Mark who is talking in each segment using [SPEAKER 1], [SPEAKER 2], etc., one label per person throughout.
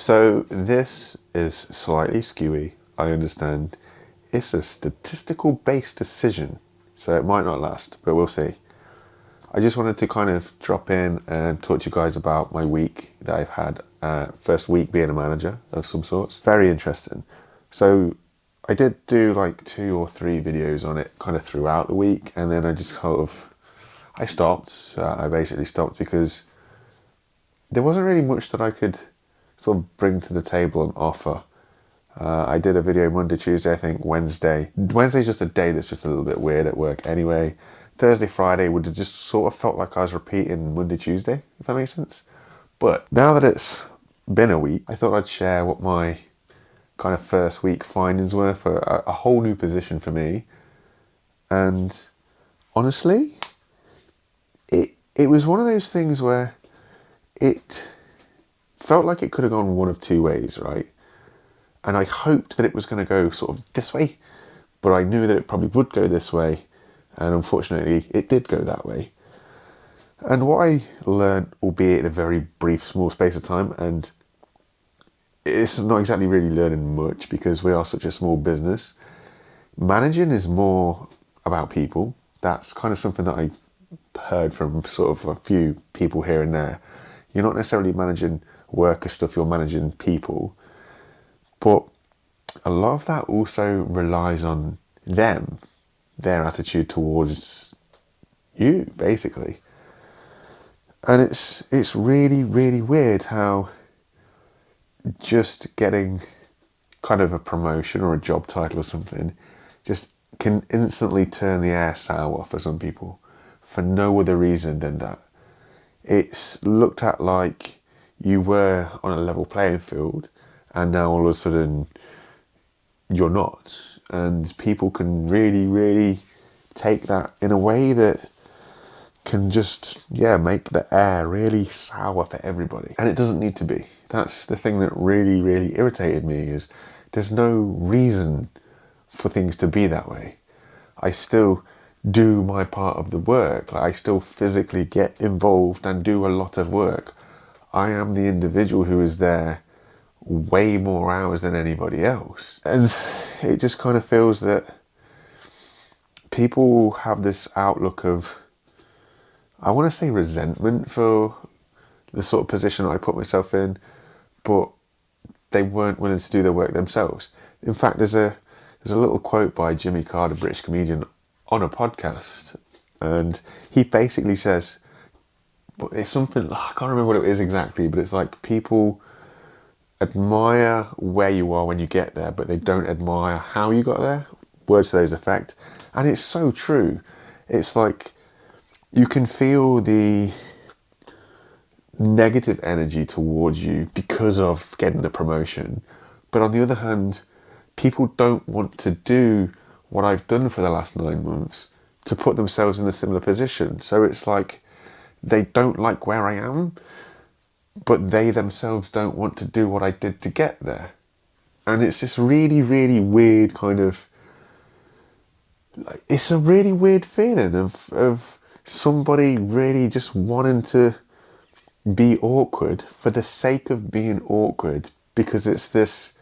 [SPEAKER 1] So this is slightly skewy, I understand. It's a statistical based decision, so it might not last, but we'll see. I just wanted to kind of drop in and talk to you guys about my week that I've had. First week being a manager of some sorts. Very interesting. So I did do like 2 or 3 videos on it kind of throughout the week, and then I just I stopped. I basically stopped because there wasn't really much that I could sort of bring to the table and offer. I did a video Monday, Tuesday, I think Wednesday. Wednesday's just a day that's just a little bit weird at work anyway. Thursday, Friday would have just sort of felt like I was repeating Monday, Tuesday, if that makes sense. But now that it's been a week, I thought I'd share what my kind of first week findings were for a whole new position for me. And honestly, it was one of those things where it felt like it could have gone one of 2 ways, right? And I hoped that it was going to go sort of this way, but I knew that it probably would go this way. And unfortunately, it did go that way. And what I learned, albeit in a very brief, small space of time, and it's not exactly really learning much because we are such a small business. Managing is more about people. That's kind of something that I heard from sort of a few people here and there. You're not necessarily managing worker stuff, you're managing people. But a lot of that also relies on them, their attitude towards you, basically. And it's really, really weird how just getting kind of a promotion or a job title or something just can instantly turn the air sour for some people for no other reason than that. It's looked at like you were on a level playing field and now all of a sudden you're not. And people can really, really take that in a way that can just, make the air really sour for everybody. And it doesn't need to be. That's the thing that really, really irritated me, is there's no reason for things to be that way. I still do my part of the work. I still physically get involved and do a lot of work. I am the individual who is there way more hours than anybody else. And it just kind of feels that people have this outlook of, I want to say resentment for the sort of position I put myself in, but they weren't willing to do their work themselves. In fact, there's a little quote by Jimmy Carr, a British comedian, on a podcast, and he basically says, but it's something, I can't remember what it is exactly, but it's like people admire where you are when you get there, but they don't admire how you got there. Words to those effect. And it's so true. It's like you can feel the negative energy towards you because of getting the promotion. But on the other hand, people don't want to do what I've done for the last 9 months to put themselves in a similar position. So it's like they don't like where I am, but they themselves don't want to do what I did to get there. And it's this really, really weird kind of, like, it's a really weird feeling of somebody really just wanting to be awkward for the sake of being awkward, because it's this,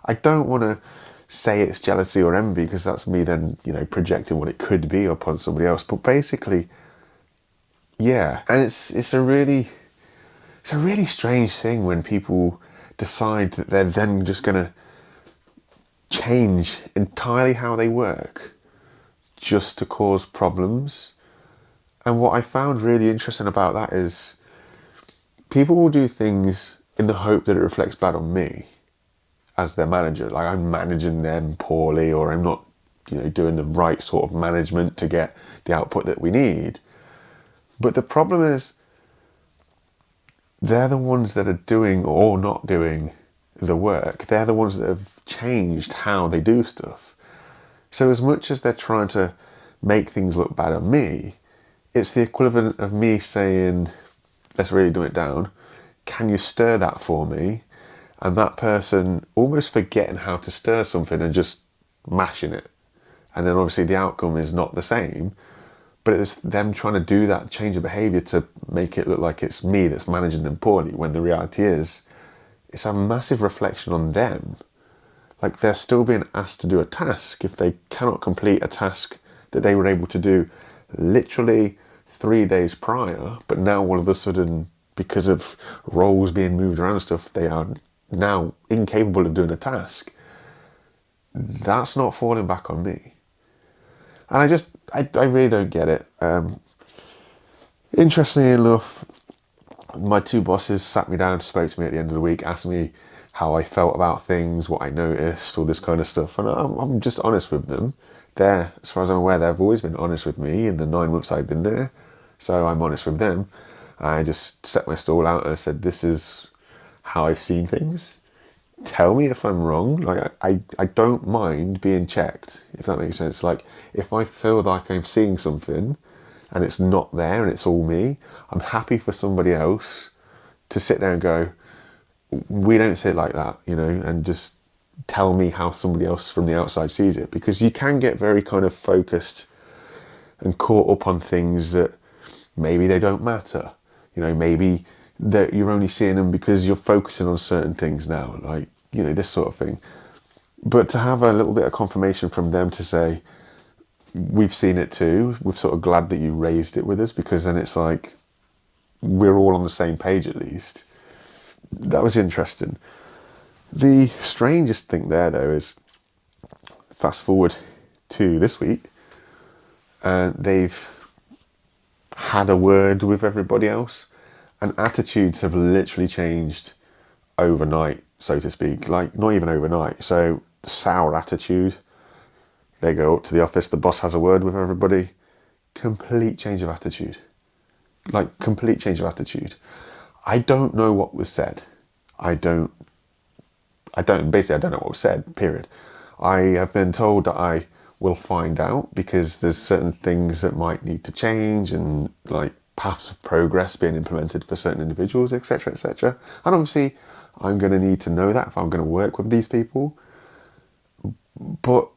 [SPEAKER 1] I don't want to say it's jealousy or envy, because that's me then, projecting what it could be upon somebody else. But basically, and it's a really strange thing when people decide that they're then just going to change entirely how they work just to cause problems. And what I found really interesting about that is people will do things in the hope that it reflects bad on me as their manager. Like I'm managing them poorly, or I'm not, doing the right sort of management to get the output that we need. But the problem is they're the ones that are doing or not doing the work. They're the ones that have changed how they do stuff. So as much as they're trying to make things look bad on me, it's the equivalent of me saying, let's really dumb it down, can you stir that for me? And that person almost forgetting how to stir something and just mashing it. And then obviously the outcome is not the same, but it's them trying to do that change of behaviour to make it look like it's me that's managing them poorly, when the reality is it's a massive reflection on them. Like, they're still being asked to do a task if they cannot complete a task that they were able to do literally 3 days prior, but now all of a sudden, because of roles being moved around and stuff, they are now incapable of doing a task. That's not falling back on me. And I really don't get it. Interestingly enough, my two bosses sat me down, spoke to me at the end of the week, asked me how I felt about things, what I noticed, all this kind of stuff. And I'm just honest with them. As far as I'm aware, they've always been honest with me in the 9 months I've been there. So I'm honest with them. I just set my stall out and I said, this is how I've seen things. Tell me if I'm wrong. Like, I don't mind being checked, if that makes sense. Like, if I feel like I'm seeing something and it's not there and it's all me, I'm happy for somebody else to sit there and go, we don't see it like that, and just tell me how somebody else from the outside sees it. Because you can get very kind of focused and caught up on things that maybe they don't matter. Maybe that you're only seeing them because you're focusing on certain things now, like, this sort of thing. But to have a little bit of confirmation from them to say, we've seen it too, we're sort of glad that you raised it with us, because then it's like, we're all on the same page at least. That was interesting. The strangest thing there, though, is fast forward to this week, and they've had a word with everybody else, and attitudes have literally changed overnight, so to speak. Like, not even overnight. So, sour attitude. They go up to the office, the boss has a word with everybody. Complete change of attitude. Like, complete change of attitude. I don't know what was said. I don't know what was said, period. I have been told that I will find out, because there's certain things that might need to change, and like paths of progress being implemented for certain individuals, etc., etc. And obviously, I'm going to need to know that if I'm going to work with these people. But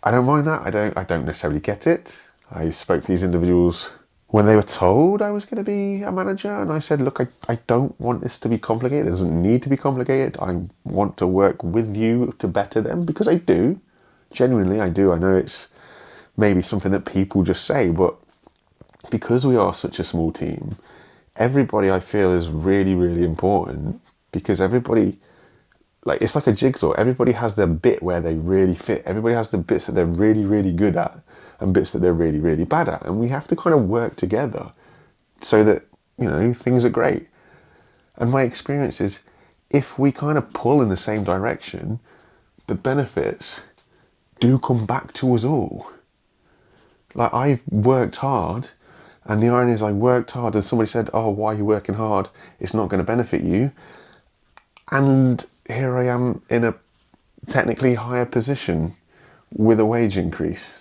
[SPEAKER 1] I don't mind that. I don't necessarily get it. I spoke to these individuals when they were told I was going to be a manager, and I said, look, I don't want this to be complicated. It doesn't need to be complicated. I want to work with you to better them, because I do. Genuinely, I do. I know it's maybe something that people just say, but because we are such a small team, everybody, I feel, is really, really important, because everybody, like, it's like a jigsaw. Everybody has their bit where they really fit. Everybody has the bits that they're really, really good at, and bits that they're really, really bad at. And we have to kind of work together so that, things are great. And my experience is, if we kind of pull in the same direction, the benefits do come back to us all. Like, I've worked hard, and the irony is I worked hard, and somebody said, oh, why are you working hard? It's not going to benefit you. And here I am in a technically higher position with a wage increase.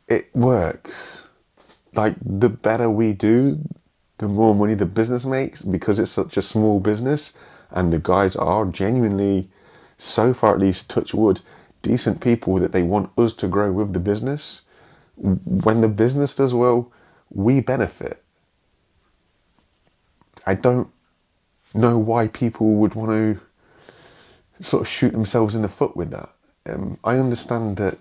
[SPEAKER 1] It works. Like, the better we do, the more money the business makes, because it's such a small business, and the guys are genuinely, so far at least, touch wood, decent people that they want us to grow with the business. When the business does well, we benefit. I don't know why people would want to sort of shoot themselves in the foot with that. I understand that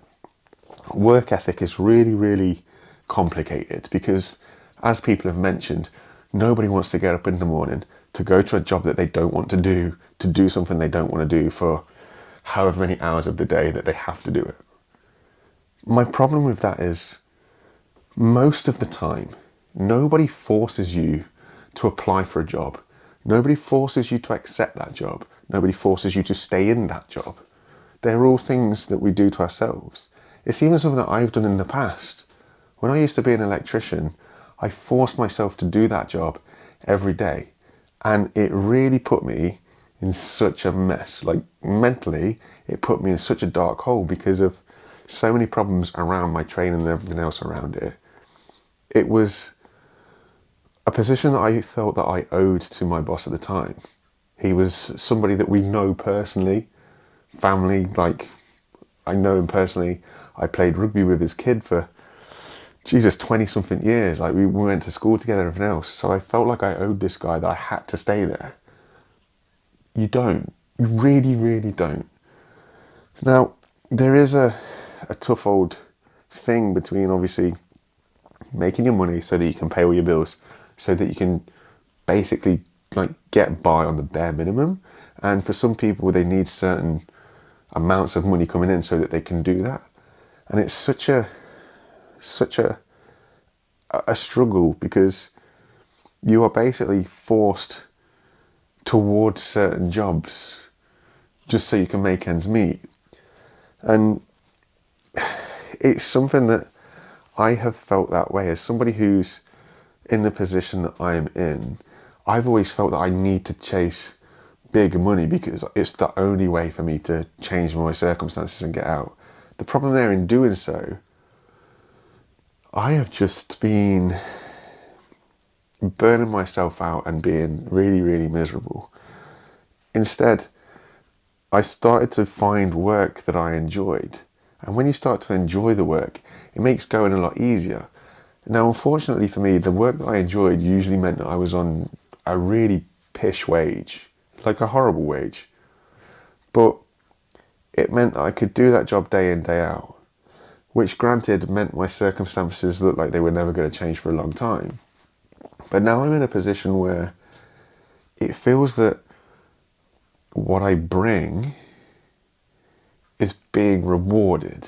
[SPEAKER 1] work ethic is really, really complicated, because, as people have mentioned, nobody wants to get up in the morning to go to a job that they don't want to do something they don't want to do for however many hours of the day that they have to do it. My problem with that is, most of the time, nobody forces you to apply for a job. Nobody forces you to accept that job. Nobody forces you to stay in that job. They're all things that we do to ourselves. It's even something that I've done in the past. When I used to be an electrician, I forced myself to do that job every day. And it really put me in such a mess. Like, mentally, it put me in such a dark hole because of so many problems around my training and everything else around it. It was a position that I felt that I owed to my boss at the time. He was somebody that we know personally, family, like, I know him personally. I played rugby with his kid for Jesus, 20 something years. Like we went to school together and everything else. So I felt like I owed this guy that I had to stay there. You don't. You really, really don't. Now, there is a tough old thing between obviously making your money so that you can pay all your bills, so that you can basically like get by on the bare minimum. And for some people, they need certain amounts of money coming in so that they can do that. And it's such a struggle because you are basically forced towards certain jobs just so you can make ends meet. And it's something that I have felt that way as somebody who's in the position that I am in. I've always felt that I need to chase big money because it's the only way for me to change my circumstances and get out. The problem there in doing so, I have just been burning myself out and being really, really miserable. Instead, I started to find work that I enjoyed. And when you start to enjoy the work, it makes going a lot easier. Now, unfortunately for me, the work that I enjoyed usually meant that I was on a really pish wage, like a horrible wage. But it meant that I could do that job day in, day out, which granted meant my circumstances looked like they were never going to change for a long time. But now I'm in a position where it feels that what I bring is being rewarded.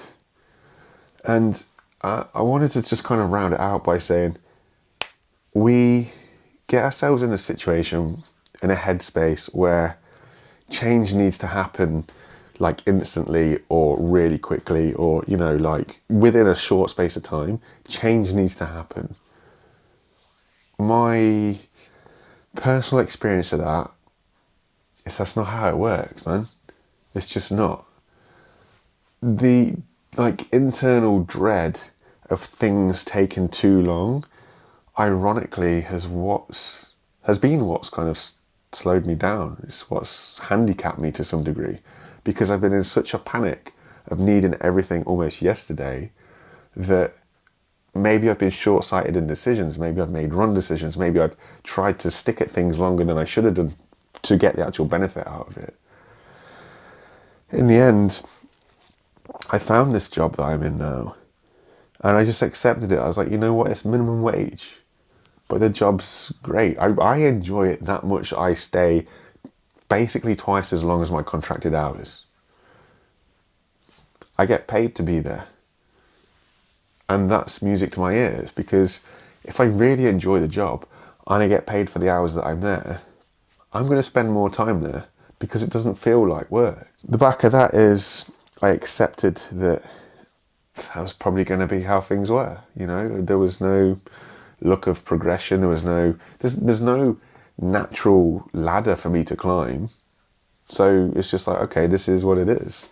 [SPEAKER 1] And I wanted to just kind of round it out by saying we get ourselves in a situation, in a headspace where change needs to happen like instantly or really quickly, or, you know, like within a short space of time. Change needs to happen. My personal experience of that is that's not how it works, man. It's just not. The like internal dread of things taking too long, ironically, has been what's kind of slowed me down. It's what's handicapped me to some degree, because I've been in such a panic of needing everything almost yesterday that maybe I've been short-sighted in decisions. Maybe I've made wrong decisions. Maybe I've tried to stick at things longer than I should have done to get the actual benefit out of it. In the end, I found this job that I'm in now, and I just accepted it. I was like, you know what, it's minimum wage, but the job's great. I enjoy it that much. I stay basically twice as long as my contracted hours. I get paid to be there. And that's music to my ears, because if I really enjoy the job and I get paid for the hours that I'm there, I'm going to spend more time there because it doesn't feel like work. The back of that is I accepted that was probably going to be how things were. You know, there was no look of progression. There's no natural ladder for me to climb. So it's just like, okay, this is what it is.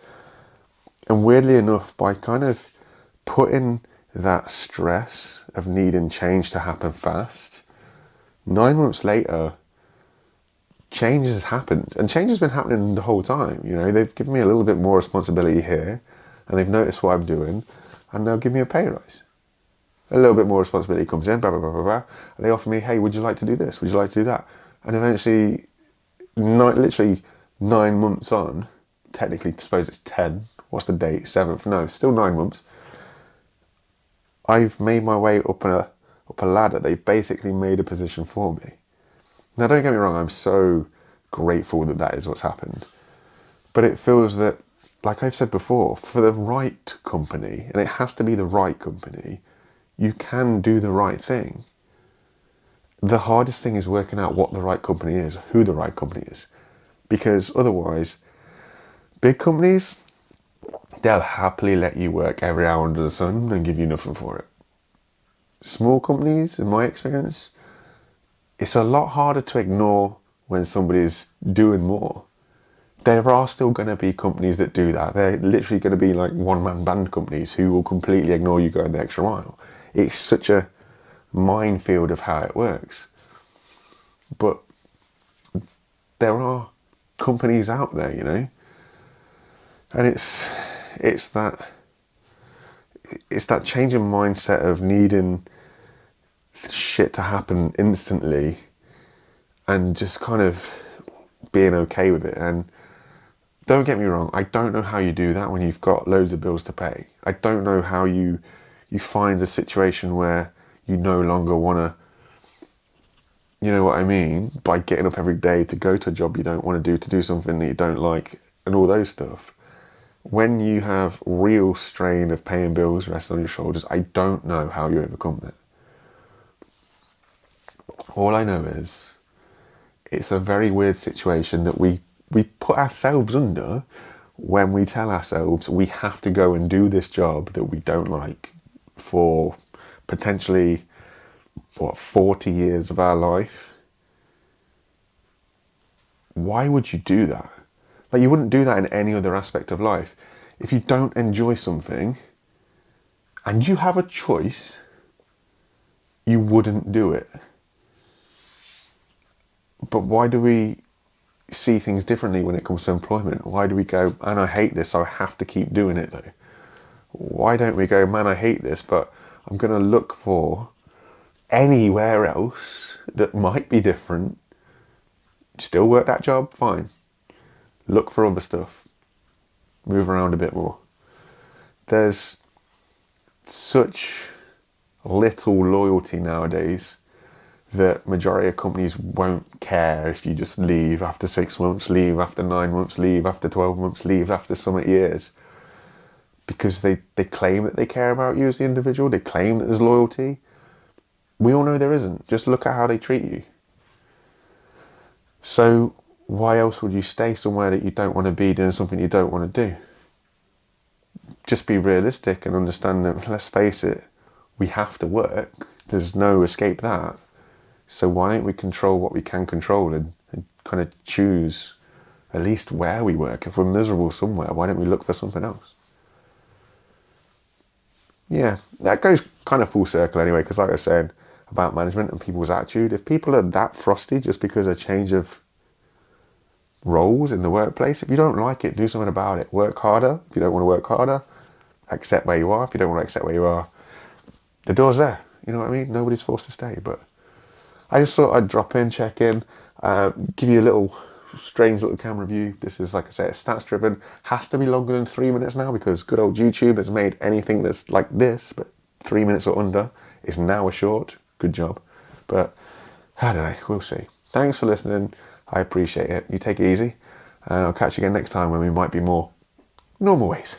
[SPEAKER 1] And weirdly enough, by kind of putting that stress of needing change to happen fast, 9 months later, change has happened. And change has been happening the whole time. You know, they've given me a little bit more responsibility here, and they've noticed what I'm doing, and they'll give me a pay rise. A little bit more responsibility comes in, blah, blah, blah, blah, blah. And they offer me, hey, would you like to do this? Would you like to do that? And eventually, literally 9 months on, technically, I suppose it's 10. What's the date? 7th? No, still 9 months. I've made my way up a ladder. They've basically made a position for me. Now, don't get me wrong, I'm so grateful that that is what's happened. But it feels that, like I've said before, for the right company, and it has to be the right company, you can do the right thing. The hardest thing is working out what the right company is, who the right company is. Because otherwise, big companies, they'll happily let you work every hour under the sun and give you nothing for it. Small companies, in my experience, it's a lot harder to ignore when somebody's doing more. There are still going to be companies that do that. They're literally going to be like one-man band companies who will completely ignore you going the extra mile. It's such a minefield of how it works. But there are companies out there, you know, and it's that it's that change in mindset of needing shit to happen instantly and just kind of being okay with it. And don't get me wrong, I don't know how you do that when you've got loads of bills to pay. I don't know how you find a situation where you no longer want to, you know what I mean, by getting up every day to go to a job you don't want to do something that you don't like, and all those stuff. When you have real strain of paying bills resting on your shoulders, I don't know how you overcome that. All I know is it's a very weird situation that we put ourselves under when we tell ourselves we have to go and do this job that we don't like for potentially 40 years of our life. Why would you do that? Like, you wouldn't do that in any other aspect of life. If you don't enjoy something and you have a choice, you wouldn't do it. But why do we see things differently when it comes to employment? Why do we go, man, I hate this, so I have to keep doing it though? Why don't we go, man, I hate this, but I'm going to look for anywhere else that might be different. Still work that job, fine. Look for other stuff. Move around a bit more. There's such little loyalty nowadays that majority of companies won't care if you just leave after 6 months, leave after 9 months, leave after 12 months, leave after some years. Because they claim that they care about you as the individual. They claim that there's loyalty. We all know there isn't. Just look at how they treat you. So why else would you stay somewhere that you don't want to be, doing something you don't want to do? Just be realistic and understand that, let's face it, we have to work. There's no escape that. So why don't we control what we can control and kind of choose at least where we work? If we're miserable somewhere, why don't we look for something else? Yeah, that goes kind of full circle anyway, because like I said about management and people's attitude, if people are that frosty just because of a change of roles in the workplace, if you don't like it, do something about it. Work harder. If you don't want to work harder, accept where you are. If you don't want to accept where you are, the door's there. You know what I mean? Nobody's forced to stay. But I just thought I'd drop in, check in, give you a little strange little camera view. This is, like I said, it's stats driven. Has to be longer than 3 minutes now because good old YouTube has made anything that's like this, but 3 minutes or under is now a short. Good job. But I don't know. We'll see. Thanks for listening. I appreciate it. You take it easy. And I'll catch you again next time when we might be more normal ways.